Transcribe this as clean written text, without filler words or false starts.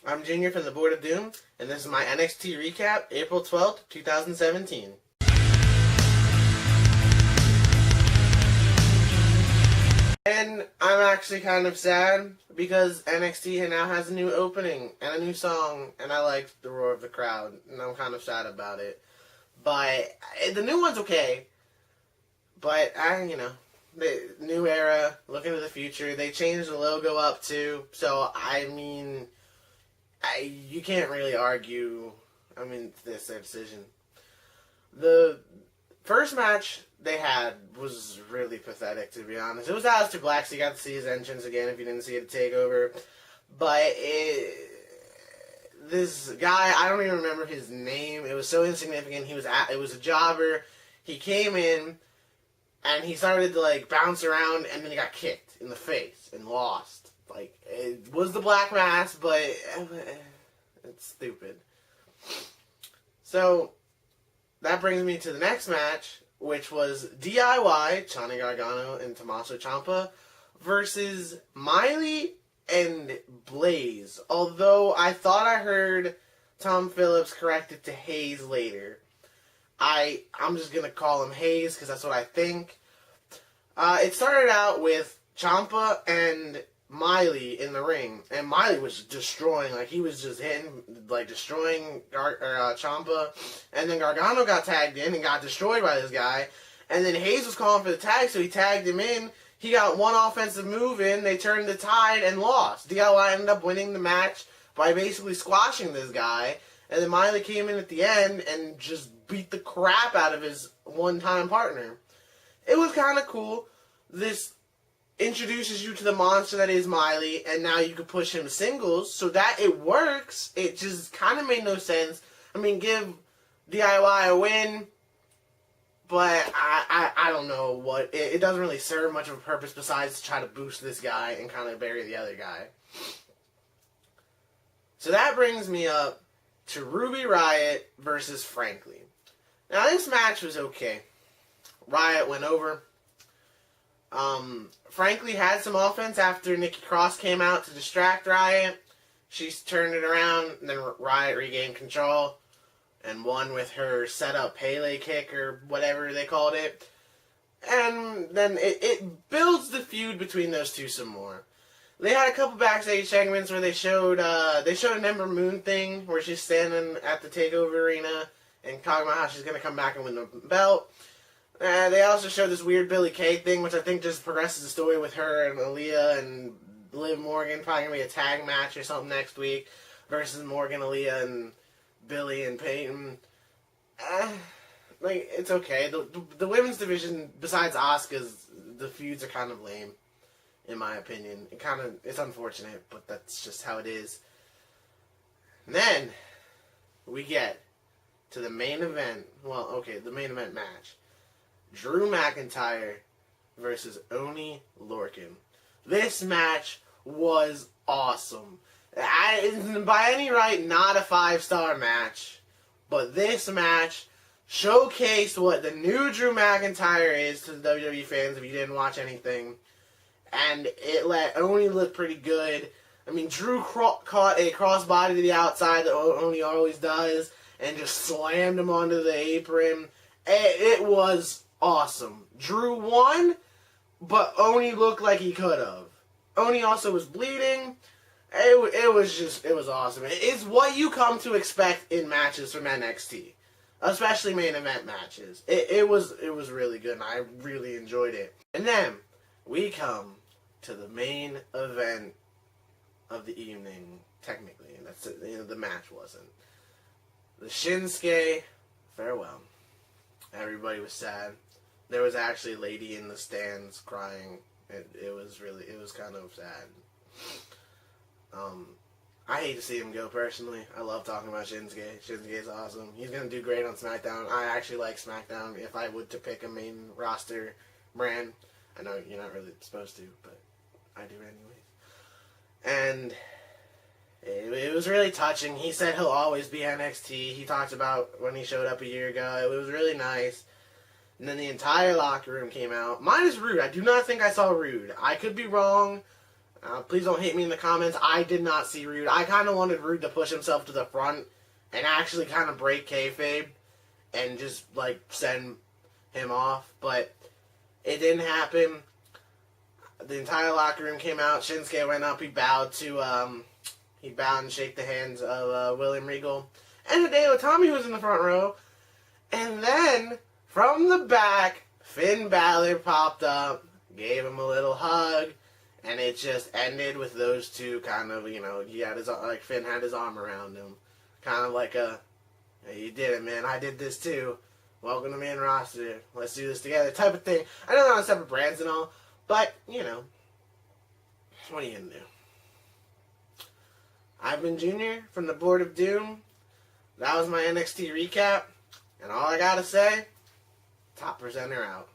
I'm Junior from the Board of Doom, and this is my NXT Recap, April 12th, 2017. And I'm actually kind of sad because NXT now has a new opening and a new song, and I like the roar of the crowd, and I'm kind of sad about it. But the new one's okay, but the new era, looking to the future. They changed the logo up too, so you can't really argue. This their decision. The first match they had was really pathetic, to be honest. It was Aleister Black, so you got to see his entrance again if you didn't see it at TakeOver. But this guy, I don't even remember his name. It was so insignificant. It was a jobber. He came in, and he started to bounce around, and then he got kicked in the face and lost. It was the Black Mass, but it's stupid. So that brings me to the next match, which was DIY, Johnny Gargano and Tommaso Ciampa, versus Miley and Blaze. Although I thought I heard Tom Phillips correct it to Hayes later. I'm just going to call him Hayes because that's what I think. It started out with Ciampa and Miley in the ring, and Miley was destroying, he was just hitting, destroying Ciampa, and then Gargano got tagged in and got destroyed by this guy, and then Hayes was calling for the tag, so he tagged him in. He got one offensive move in, they turned the tide and lost. DIY ended up winning the match by basically squashing this guy, and then Miley came in at the end and just beat the crap out of his one-time partner. It was kind of cool. This introduces you to the monster that is Miley, and now you can push him singles, so that it works. It just kind of made no sense. Give DIY a win, but I don't know what. It doesn't really serve much of a purpose besides to try to boost this guy and kind of bury the other guy. So that brings me up to Ruby Riott versus Frankly. Now this match was okay. Riott went over. Frankly had some offense after Nikki Cross came out to distract Riott. She turned it around, and then Riott regained control and won with her set-up Pele kick or whatever they called it. And then it builds the feud between those two some more. They had a couple backstage segments where they showed an Ember Moon thing where she's standing at the TakeOver arena and talking about how she's going to come back and win the belt. They also showed this weird Billie Kay thing, which I think just progresses the story with her and Aaliyah and Liv Morgan. Probably going to be a tag match or something next week versus Morgan, Aaliyah, and Billie and Peyton. It's okay. The women's division, besides Asuka's, the feuds are kind of lame, in my opinion. It's unfortunate, but that's just how it is. And then we get to the main event. The main event match. Drew McIntyre versus Oney Lorcan. This match was awesome. By any right, not a 5-star match, but this match showcased what the new Drew McIntyre is to the WWE fans if you didn't watch anything, and it let Oney look pretty good. Drew caught a crossbody to the outside that Oney always does, and just slammed him onto the apron. It was awesome. Drew won, but Oney looked like he could have. Oney also was bleeding. It was awesome. It's what you come to expect in matches from NXT, especially main event matches. It was really good, and I really enjoyed it. And then we come to the main event of the evening. Technically, and that's it. The match wasn't. The Shinsuke farewell. Everybody was sad. There was actually a lady in the stands crying. It was kind of sad. I hate to see him go personally. I love talking about Shinsuke. Shinsuke's awesome. He's going to do great on SmackDown. I actually like SmackDown if I would to pick a main roster brand. I know you're not really supposed to, but I do anyways. And it was really touching. He said he'll always be NXT. He talked about when he showed up a year ago. It was really nice. And then the entire locker room came out. Minus Rude. I do not think I saw Rude. I could be wrong. Please don't hate me in the comments. I did not see Rude. I kind of wanted Rude to push himself to the front and actually kind of break kayfabe and just, like, send him off. But it didn't happen. The entire locker room came out. Shinsuke went up. He bowed and shook the hands of William Regal. And Hideo Itami was in the front row. And then, from the back, Finn Balor popped up, gave him a little hug, and it just ended with those two kind of, Finn had his arm around him. Kind of like hey, you did it, man. I did this too. Welcome to main roster. Let's do this together type of thing. I know they're on separate brands and all, but, what are you going to do? I've been Junior from the Board of Doom. That was my NXT recap. And all I gotta say, top presenter out.